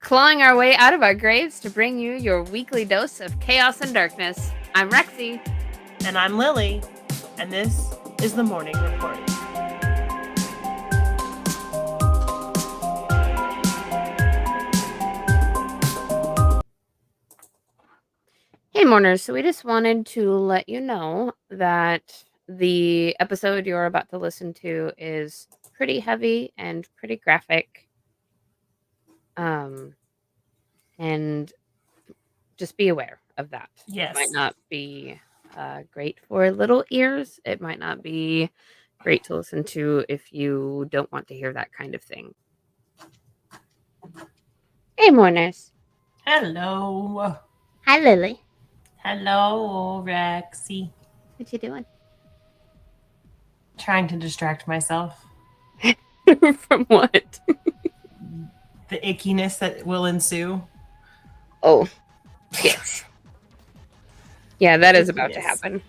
clawing our way out of our graves to bring you your weekly dose of chaos and darkness. I'm Rexy. And I'm Lily. And this is the Morning Report. Hey, mourners. So we just wanted to let you know that the episode you're about to listen to is pretty heavy and pretty graphic. And just be aware of that. Yes. It might not be great for little ears. It might not be great to listen to if you don't want to hear that kind of thing. Hey, mourners. Hello. Hi, Lily. Hello, Rexy. What you doing? Trying to distract myself. From what? The ickiness that will ensue. Oh, yes. Yeah, that is about to happen.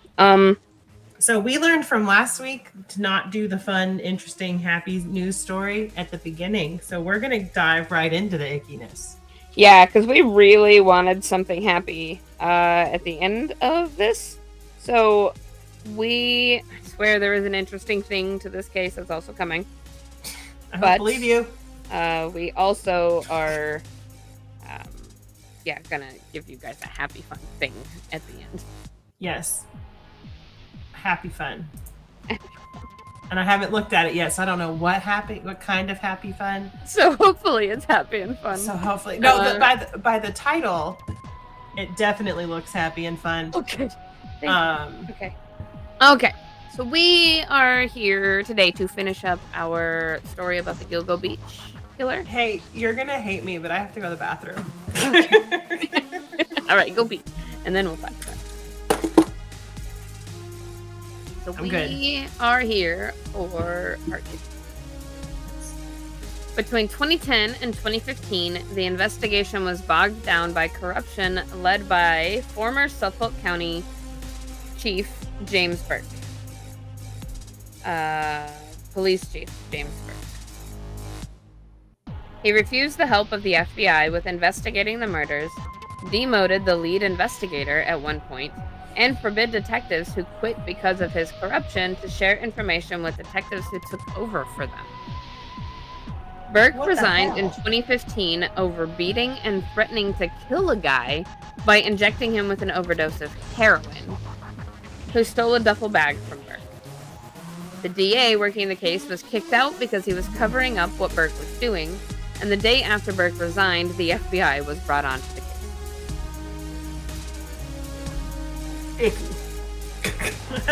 So we learned from last week to not do the fun, interesting, happy news story at the beginning. So we're going to dive right into the ickiness. Yeah, because we really wanted something happy at the end of this. So I swear there is an interesting thing to this case that's also coming. I don't believe you. We also are, gonna give you guys a happy fun thing at the end. Yes. Happy fun. And I haven't looked at it yet, so I don't know what kind of happy fun. So hopefully it's happy and fun. So hopefully, by the title, it definitely looks happy and fun. Okay. Okay. So we are here today to finish up our story about the Gilgo Beach Killer. Hey, you're gonna hate me, but I have to go to the bathroom. All right, go pee, and then we'll talk about it. So we are here for part 2. Between 2010 and 2015, the investigation was bogged down by corruption led by former Suffolk County Chief James Burke. Police Chief James Burke. He refused the help of the FBI with investigating the murders, demoted the lead investigator at one point, and forbid detectives who quit because of his corruption to share information with detectives who took over for them. Burke resigned in 2015 over beating and threatening to kill a guy by injecting him with an overdose of heroin, who stole a duffel bag from Burke. The DA working the case was kicked out because he was covering up what Burke was doing, and the day after Burke resigned, the FBI was brought onto the case. Icky.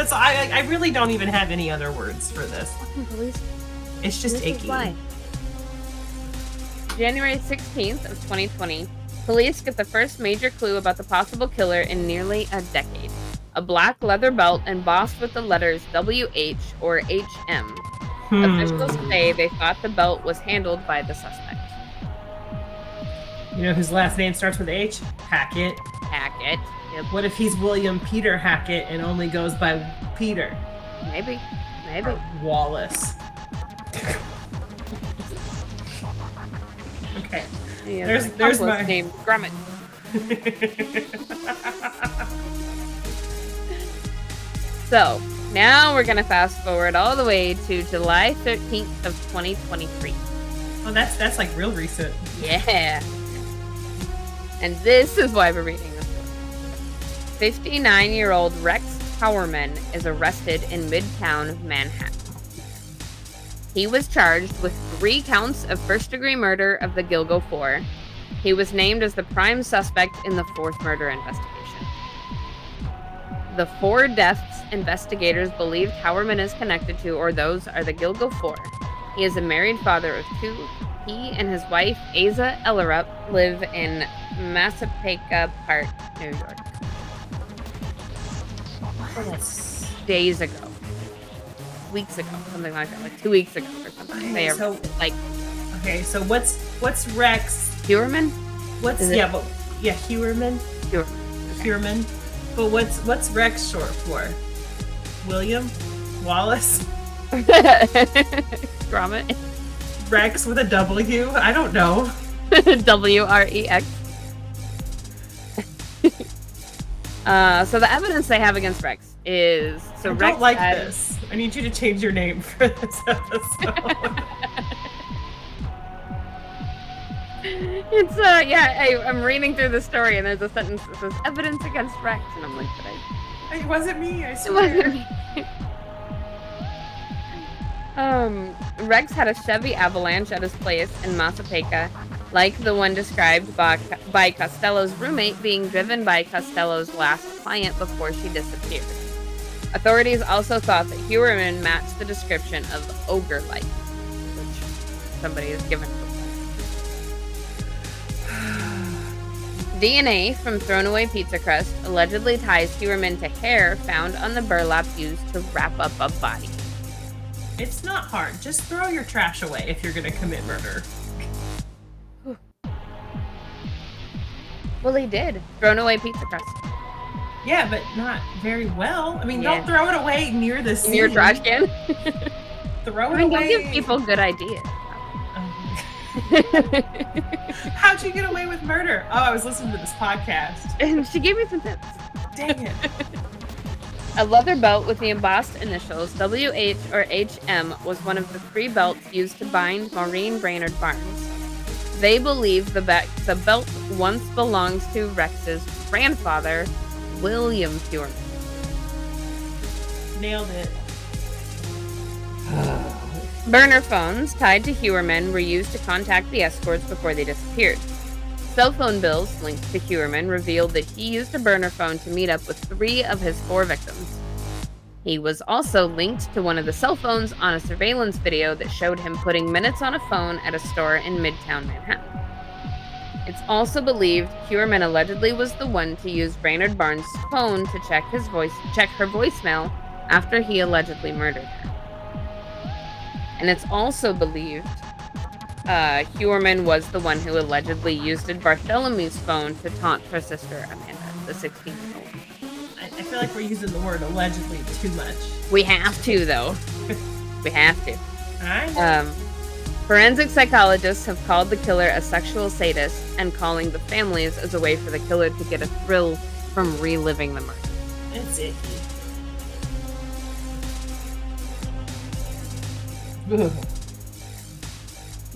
So I really don't even have any other words for this. It's just icky. January 16th of 2020, police get the first major clue about the possible killer in nearly a decade. A black leather belt embossed with the letters WH or HM. Officials say they thought the belt was handled by the suspect. You know whose last name starts with H? Hackett. Hackett. Yep. What if he's William Peter Hackett and only goes by Peter? Maybe. Or Wallace. Okay. Yeah, there's my name. Grummet. So, now we're going to fast forward all the way to July 13th of 2023. Oh, that's like real recent. Yeah. And this is why we're reading this book. 59-year-old Rex Howerman is arrested in Midtown Manhattan. He was charged with 3 counts of first-degree murder of the Gilgo 4. He was named as the prime suspect in the 4th murder investigation. The 4 deaths investigators believe Howerman is connected to, or those are the Gilgo 4. He is a married father of 2. He and his wife, Asa Ellerup, live in Massapequa Park, New York. Days ago. Weeks ago. Something like that. Like 2 weeks ago or something. Okay, so what's Rex? Hewerman? Hewerman? Hewerman. Hewerman. But what's Rex short for? William? Wallace? Gromit? Rex with a W? I don't know. WREX. So the evidence they have against Rex is I Rex don't like this. I need you to change your name for this episode. It's I'm reading through the story and there's a sentence that says evidence against Rex, and I'm like, it wasn't me. I it swear. wasn't me. Rex had a Chevy Avalanche at his place in Massapequa, like the one described by Costello's roommate, being driven by Costello's last client before she disappeared. Authorities also thought that Heuermann matched the description of ogre-like, which somebody has given. DNA from thrown-away pizza crust allegedly ties Heuermann to hair found on the burlap used to wrap up a body. It's not hard. Just throw your trash away if you're going to commit murder. Well, he did. Thrown-away pizza crust. Yeah, but not very well. I mean, Yeah. Don't throw it away near the scene. In your trash can? Throw it Don't away. give people good ideas. How'd you get away with murder? Oh, I was listening to this podcast. And she gave me some tips. Dang it. A leather belt with the embossed initials WH or HM was one of the 3 belts used to bind Maureen Brainerd Barnes. They believe the belt once belonged to Rex's grandfather, William Heuermann. Nailed it. Burner phones tied to Heuermann were used to contact the escorts before they disappeared. Cell phone bills linked to Heuermann revealed that he used a burner phone to meet up with 3 of his 4 victims. He was also linked to one of the cell phones on a surveillance video that showed him putting minutes on a phone at a store in Midtown Manhattan. It's also believed Heuermann allegedly was the one to use Brainerd Barnes' phone to check her voicemail after he allegedly murdered her. And it's also believed Heuermann was the one who allegedly used Bartholomew's phone to taunt her sister Amanda, the 16-year-old. I feel like we're using the word allegedly too much. We have to, though. We have to. I know. Forensic psychologists have called the killer a sexual sadist and calling the families as a way for the killer to get a thrill from reliving the murder. It's icky.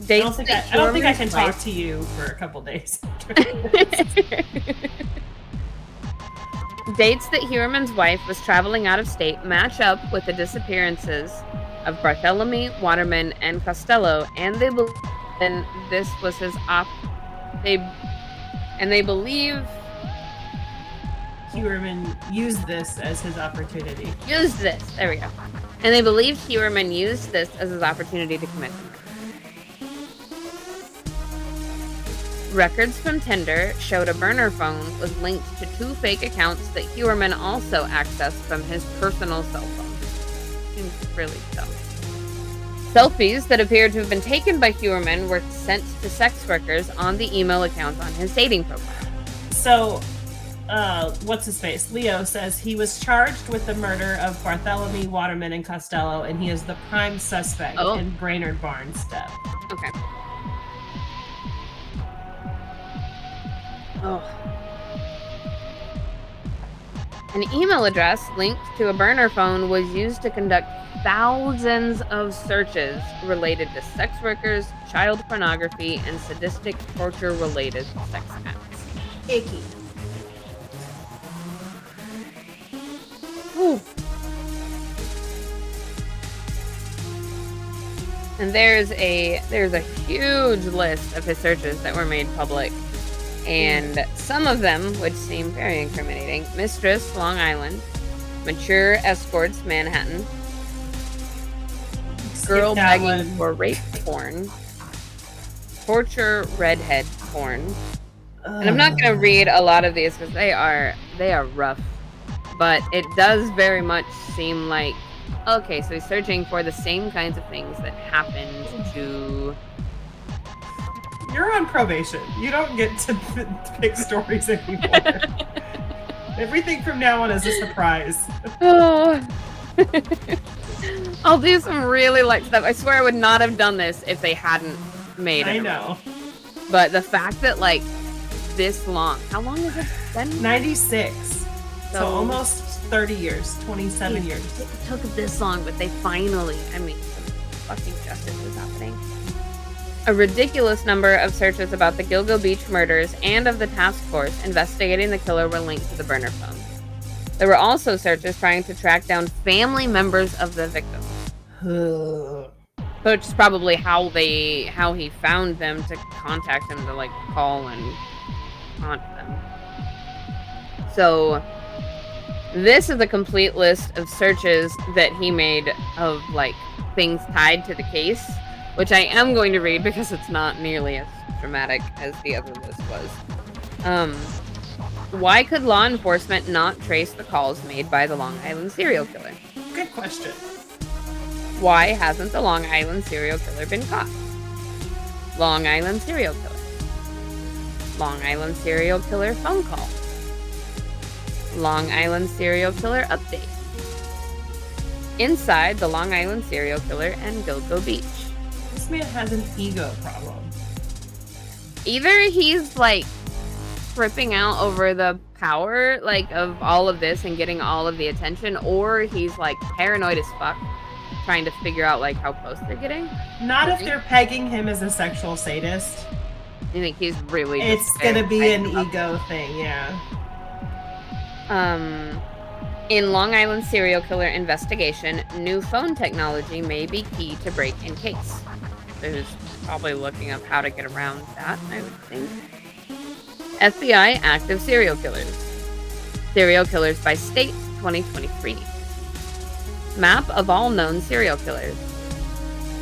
I don't think I can talk to you for a couple days. Dates that Heuermann's wife was traveling out of state match up with the disappearances of Bartholomew, Waterman, and Costello, and they believe this was his they believe Heuermann used this as his opportunity. There we go. And they believe Heuermann used this as his opportunity to commit the murder. Records from Tinder showed a burner phone was linked to 2 fake accounts that Heuermann also accessed from his personal cell phone. Seems really dumb. Selfies that appeared to have been taken by Heuermann were sent to sex workers on the email account on his dating profile. So, what's his face? Leo says he was charged with the murder of Bartholomew, Waterman, and Costello, and he is the prime suspect in Brainerd Barnes' death. Okay. Oh. An email address linked to a burner phone was used to conduct thousands of searches related to sex workers, child pornography, and sadistic torture-related sex acts. Icky. Ooh. And there's a huge list of his searches that were made public. And some of them, which seem very incriminating: Mistress, Long Island; Mature Escorts, Manhattan; Girl begging for rape porn; Torture redhead porn. And I'm not going to read a lot of these because they are rough. But it does very much seem like, okay, so he's searching for the same kinds of things that happened to... You're on probation. You don't get to pick stories anymore. Everything from now on is a surprise. Oh. I'll do some really light stuff. I swear I would not have done this if they hadn't made it. I know. But the fact that, like, this long, how long has it been? 96. So almost 30 years, 27 years. It took this long, but they finally, I mean, some fucking justice is happening. A ridiculous number of searches about the Gilgo Beach murders and of the task force investigating the killer were linked to the burner phone. There were also searches trying to track down family members of the victims. Which is probably how he found them to contact him to, like, call and haunt them. So this is a complete list of searches that he made of, like, things tied to the case, which I am going to read because it's not nearly as dramatic as the other list was. Why could law enforcement not trace the calls made by the Long Island serial killer? Good question. Why hasn't the Long Island serial killer been caught? Long Island serial killer. Long Island serial killer phone call. Long Island serial killer update. Inside the Long Island serial killer and Gilgo Beach. This man has an ego problem. Either he's, like, tripping out over the power, like, of all of this and getting all of the attention, or he's, like, paranoid as fuck, trying to figure out, like, how close they're getting. Not if they're pegging him as a sexual sadist. I think he's really It's gonna be an ego thing, yeah. In Long Island serial killer investigation, new phone technology may be key to break in case. So who's probably looking up how to get around that, I would think. FBI active serial killers. Serial killers by state 2023. Map of all known serial killers.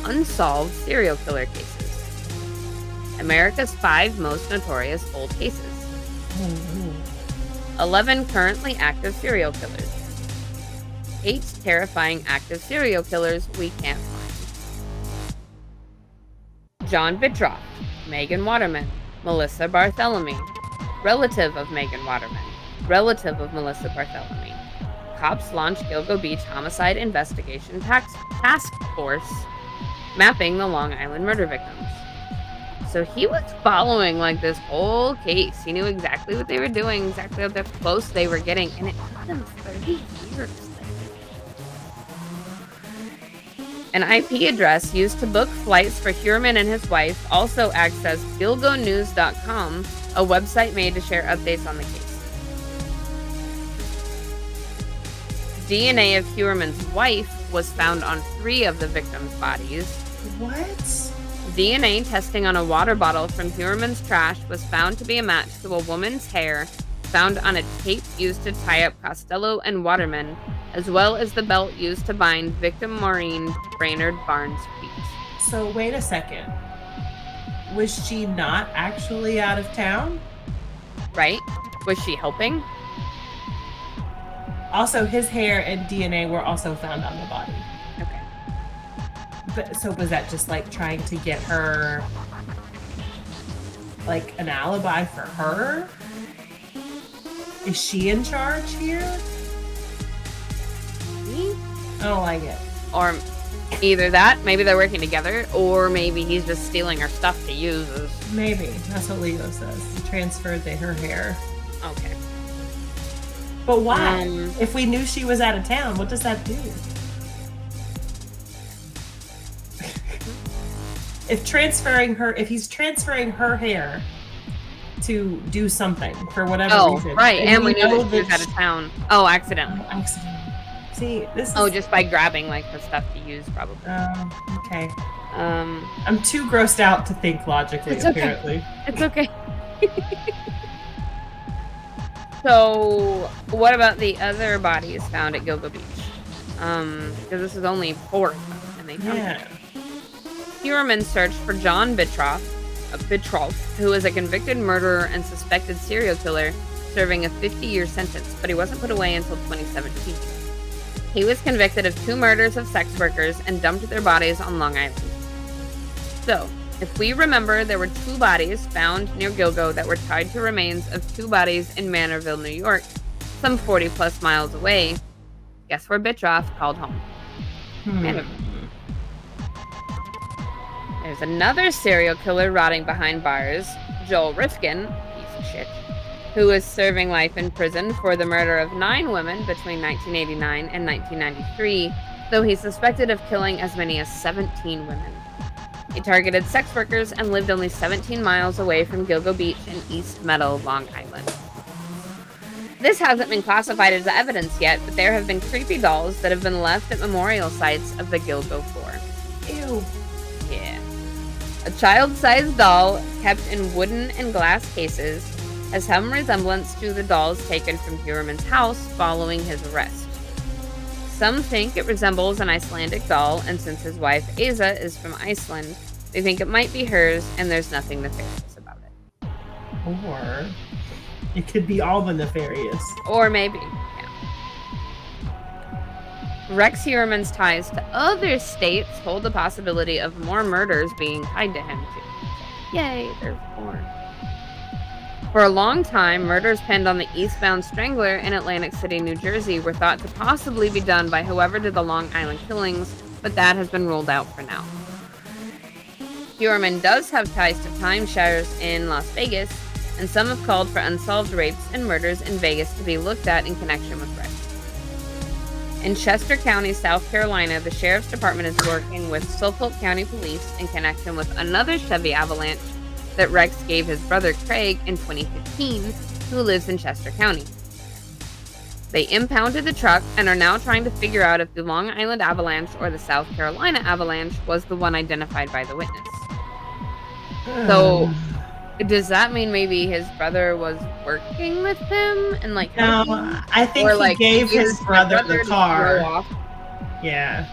Unsolved serial killer cases. America's 5 most notorious old cases. 11 currently active serial killers. 8 terrifying active serial killers we can't find. John Bitroff, Megan Waterman, Melissa Bartholomew, relative of Megan Waterman, relative of Melissa Bartholomew. Cops launch Gilgo Beach homicide investigation task force, mapping the Long Island murder victims. So he was following, like, this whole case. He knew exactly what they were doing, exactly how close they were getting, and it took them 30 years. An IP address used to book flights for Heuermann and his wife also acts as gilgonews.com, a website made to share updates on the case. DNA of Heuermann's wife was found on 3 of the victims' bodies. What? DNA testing on a water bottle from Heuermann's trash was found to be a match to a woman's hair found on a tape used to tie up Costello and Waterman, as well as the belt used to bind victim Maureen Brainerd Barnes' feet. So wait a second. Was she not actually out of town? Right? Was she helping? Also, his hair and DNA were also found on the body. Okay. But so was that just, like, trying to get her, like, an alibi for her? Is she in charge here? Me? I don't like it. Or either that, maybe they're working together, or maybe he's just stealing her stuff to use as... Maybe. That's what Leo says. He transferred her hair. Okay. But why? If we knew she was out of town, what does that do? If he's transferring her hair to do something for whatever reason. Right, and we know that she's out of town. Oh, accidentally. Oh, accidentally. See, this is... Oh, just by grabbing, like, the stuff to use, probably. Oh, okay. I'm too grossed out to think logically, apparently. It's okay. So, what about the other bodies found at Gilgo Beach? Because this is only 4, and they found them. Heuermann searched for John Bitroff, who is a convicted murderer and suspected serial killer, serving a 50-year sentence, but he wasn't put away until 2017. He was convicted of 2 murders of sex workers and dumped their bodies on Long Island. So, if we remember, there were 2 bodies found near Gilgo that were tied to remains of 2 bodies in Manorville, New York, some 40-plus miles away. Guess where Bitroff called home? Manorville. There's another serial killer rotting behind bars, Joel Rifkin, piece of shit, who is serving life in prison for the murder of 9 women between 1989 and 1993, though he's suspected of killing as many as 17 women. He targeted sex workers and lived only 17 miles away from Gilgo Beach in East Meadow, Long Island. This hasn't been classified as evidence yet, but there have been creepy dolls that have been left at memorial sites of the Gilgo Four. Ew. Yeah. A child-sized doll kept in wooden and glass cases has some resemblance to the dolls taken from Huerman's house following his arrest. Some think it resembles an Icelandic doll, and since his wife Asa is from Iceland, they think it might be hers, and there's nothing nefarious about it. Or it could be all the nefarious. Or maybe, yeah. Rex Huerman's ties to other states hold the possibility of more murders being tied to him, too. Yay, there's more. For a long time, murders pinned on the eastbound strangler in Atlantic City, New Jersey were thought to possibly be done by whoever did the Long Island killings, but that has been ruled out for now. Huerman does have ties to timeshares in Las Vegas, and some have called for unsolved rapes and murders in Vegas to be looked at in connection with Rex. In Chester County, South Carolina, the Sheriff's Department is working with Suffolk County Police in connection with another Chevy Avalanche that Rex gave his brother Craig in 2015, who lives in Chester County. They impounded the truck and are now trying to figure out if the Long Island Avalanche or the South Carolina Avalanche was the one identified by the witness. So, does that mean maybe his brother was working with him and like? No, I think or, he like, gave his brother the car. Yeah.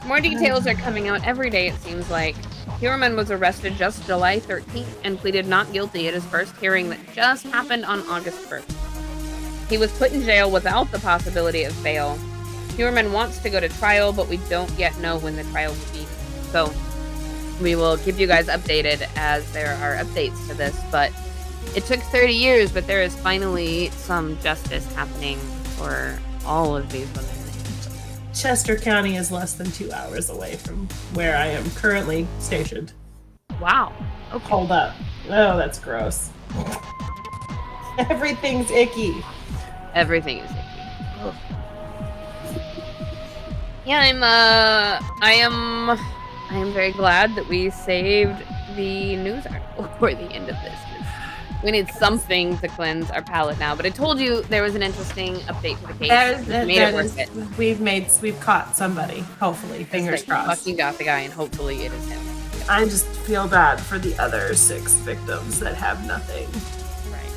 More details are coming out every day, it seems like. Huerman was arrested just July 13th and pleaded not guilty at his first hearing that just happened on August 1st. He was put in jail without the possibility of bail. Huerman wants to go to trial, but we don't yet know when the trial will be. So we will keep you guys updated as there are updates to this. But it took 30 years, but there is finally some justice happening for all of these women. Chester County is less than 2 hours away from where I am currently stationed. Wow. Okay. Hold up. Oh, that's gross. Everything's icky. Everything is icky. Ugh. Yeah, I am very glad that we saved the news article for the end of this. We need something to cleanse our palate now. But I told you there was an interesting update to the case. We've caught somebody. Hopefully, fingers crossed. Fucking got the guy, and hopefully it is him. I just feel bad for the other 6 victims that have nothing. Right.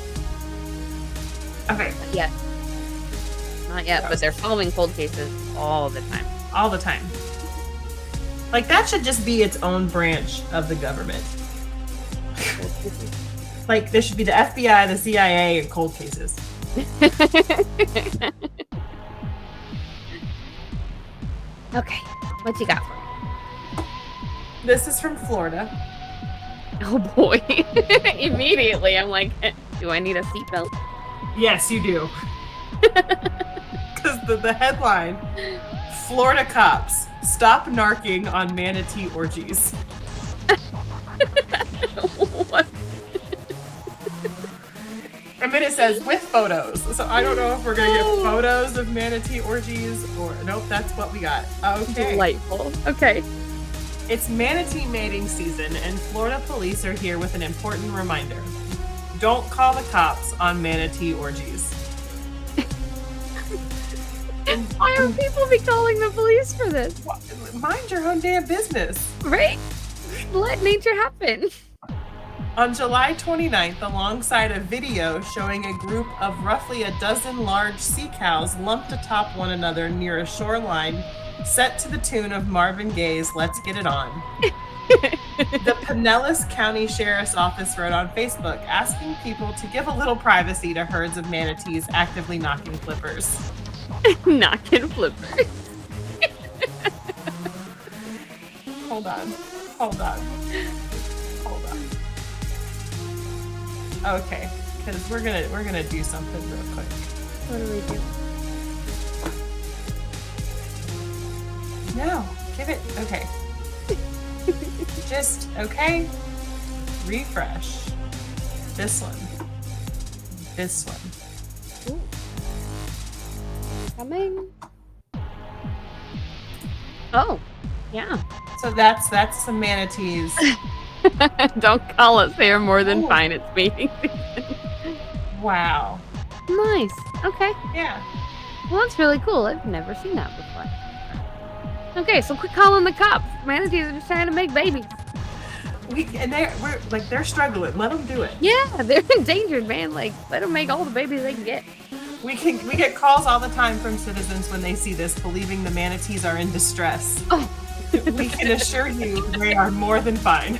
Okay. Not yet. Not yet, but they're solving cold cases all the time. All the time. Like, that should just be its own branch of the government. Like, there should be the FBI, the CIA, and cold cases. Okay, what you got for me? This is from Florida. Oh boy. Immediately, I'm like, do I need a seatbelt? Yes, you do. Because the headline, Florida cops stop narking on manatee orgies. What? And then it says with photos. So I don't know if we're going to get photos of manatee orgies or nope, that's what we got. Okay. Delightful. Okay. It's manatee mating season and Florida police are here with an important reminder. Don't call the cops on manatee orgies. Why are people be calling the police for this? Mind your own damn business. Right? Let nature happen. On July 29th, alongside a video showing a group of roughly a dozen large sea cows lumped atop one another near a shoreline, set to the tune of Marvin Gaye's Let's Get It On. The Pinellas County Sheriff's Office wrote on Facebook asking people to give a little privacy to herds of manatees actively knocking flippers. Knocking flippers. Hold on. Okay, because we're gonna do something real quick. What do we do? No, give it. Okay. Just, okay. Refresh. This one. This one. Ooh. Coming. Oh, yeah. So that's some manatees. Don't call us. They are more than Ooh. fine. It's mating season. Wow. Nice. Okay. Yeah. Well, that's really cool. I've never seen that before. Okay, so quit calling the cops. Manatees are just trying to make babies. They're struggling. Let them do it. Yeah, they're endangered, man. Like, let them make all the babies they can get. We get calls all the time from citizens when they see this, believing the manatees are in distress. Oh. We can assure you they are more than fine.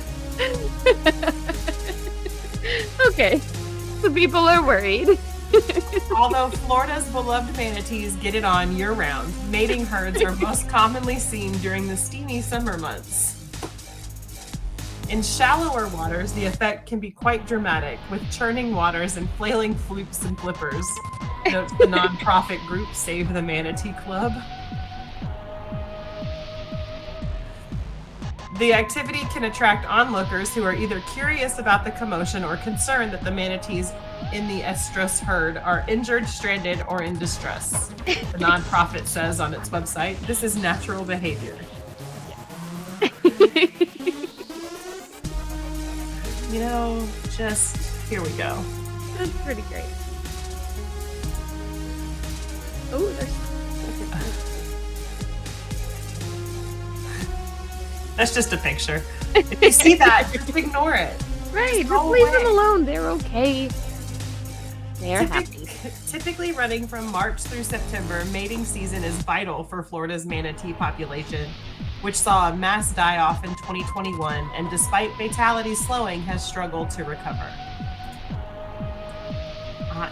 Okay, so people are worried. Although Florida's beloved manatees get it on year-round, mating herds are most commonly seen during the steamy summer months. In shallower waters, the effect can be quite dramatic, with churning waters and flailing flukes and flippers, notes the nonprofit group Save the Manatee Club. The activity can attract onlookers who are either curious about the commotion or concerned that the manatees in the estrus herd are injured, stranded, or in distress. The nonprofit says on its website, this is natural behavior. You know, just here we go. That's pretty great. Oh, there's. That's just a picture. If you see that, just ignore it. Right, just go leave away. them alone. They're okay. They're happy. Typically running from March through September, mating season is vital for Florida's manatee population, which saw a mass die-off in 2021, and despite fatalities slowing, has struggled to recover.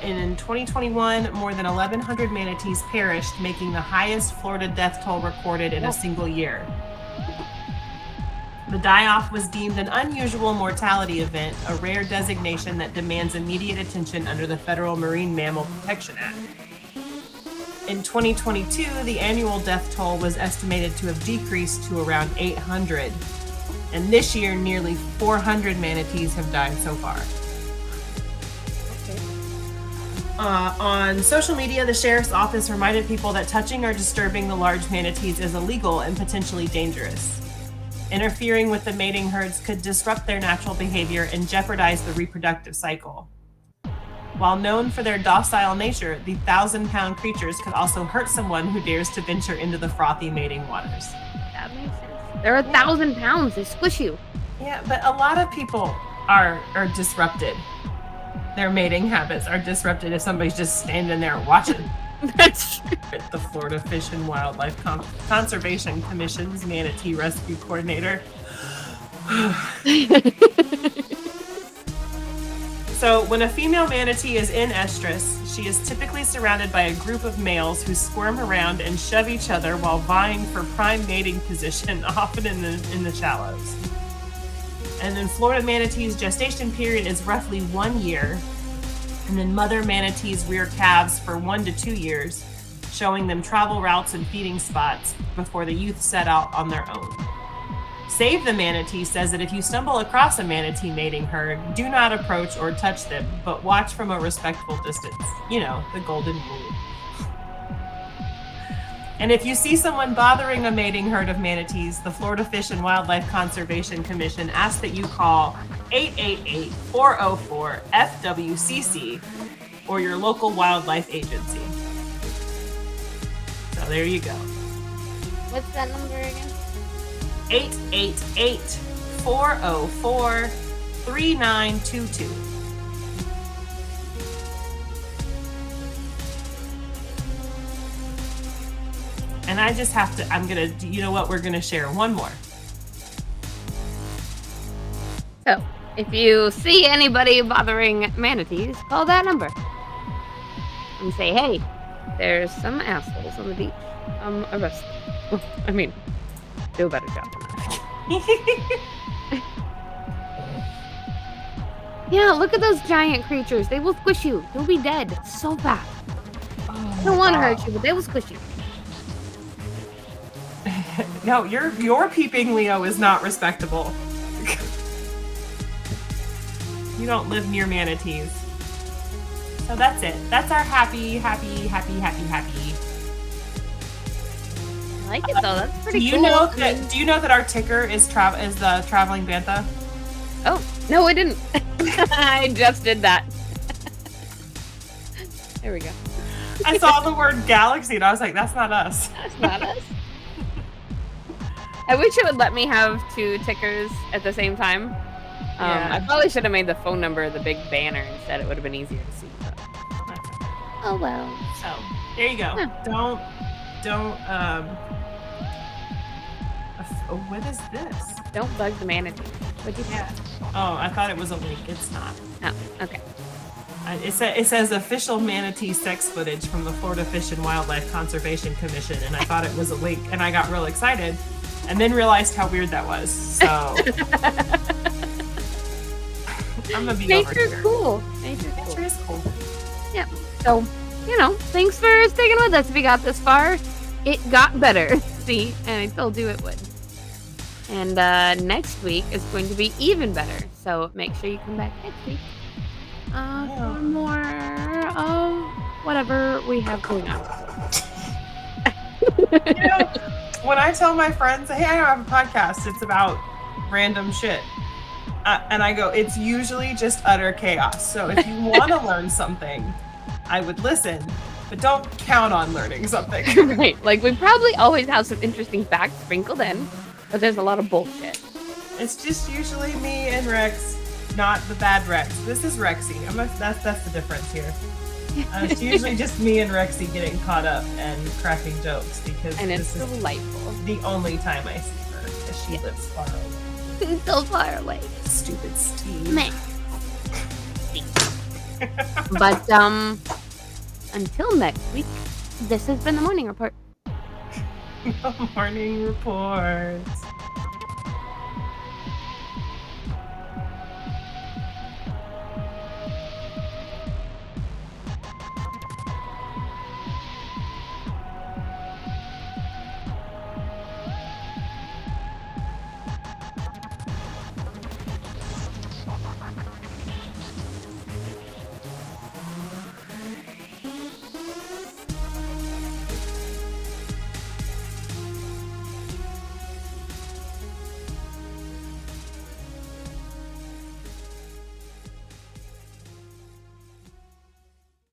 And in 2021, more than 1,100 manatees perished, making the highest Florida death toll recorded in a single year. The die-off was deemed an unusual mortality event, a rare designation that demands immediate attention under the Federal Marine Mammal Protection Act. In 2022, the annual death toll was estimated to have decreased to around 800. And this year, nearly 400 manatees have died so far. On social media, the sheriff's office reminded people that touching or disturbing the large manatees is illegal and potentially dangerous. Interfering with the mating herds could disrupt their natural behavior and jeopardize the reproductive cycle. While known for their docile nature, the 1,000-pound creatures could also hurt someone who dares to venture into the frothy mating waters. That makes sense. They're 1,000 pounds. They squish you. Yeah, but a lot of people are disrupted. Their mating habits are disrupted if somebody's just standing there watching. That's true. The Florida Fish and Wildlife Conservation Commission's manatee rescue coordinator. So when a female manatee is in estrus, she is typically surrounded by a group of males who squirm around and shove each other while vying for prime mating position, often in the shallows. And then Florida manatees' gestation period is roughly 1 year. And then mother manatees rear calves for 1 to 2 years, showing them travel routes and feeding spots before the youth set out on their own. Save the Manatee says that if you stumble across a manatee mating herd, do not approach or touch them, but watch from a respectful distance. You know, the golden rule. And if you see someone bothering a mating herd of manatees, the Florida Fish and Wildlife Conservation Commission asks that you call 888-404-FWCC or your local wildlife agency. So there you go. What's that number again? 888-404-3922. And I just have to, you know what, we're going to share one more. So, if you see anybody bothering manatees, call that number. And say, hey, there's some assholes on the beach. Arrest them. Well, I mean, do a better job than that. Yeah, look at those giant creatures. They will squish you. You'll be dead so fast. I don't want to hurt you, but they will squish you. No, your peeping Leo is not respectable. You don't live near manatees. So that's it. That's our happy. I like it though. That's pretty Do cool. you know that our ticker is the traveling bantha? Oh, no, I didn't. I just did that. There we go. I saw the word galaxy and I was like, that's not us. That's not us. I wish it would let me have 2 tickers at the same time. I probably should have made the phone number the big banner instead. It would have been easier to see. But... Oh well. So there you go. Don't. What is this? Don't bug the manatee. What'd you have? Oh, I thought it was a link. It's not. Oh, okay. It says official manatee sex footage from the Florida Fish and Wildlife Conservation Commission, and I thought it was a link, and I got real excited, and then realized how weird that was. So I'm gonna be over here. Nature's cool. Nature is cool. Yeah. So, thanks for sticking with us. If you got this far, it got better. See, and I told you it would. And next week is going to be even better. So make sure you come back next week for more of whatever we have going on. When I tell my friends, hey, I have a podcast, it's about random shit. And I go, it's usually just utter chaos. So if you want to learn something, I would listen, but don't count on learning something. Right. Like, we probably always have some interesting facts sprinkled in, but there's a lot of bullshit. It's just usually me and Rex, not the bad Rex. This is Rexy. That's the difference here. It's usually just me and Rexy getting caught up and cracking jokes because it's delightful. The only time I see her because she lives far away. So far away. Stupid Steve. Man. But until next week, this has been the Morning Report. The Morning Report.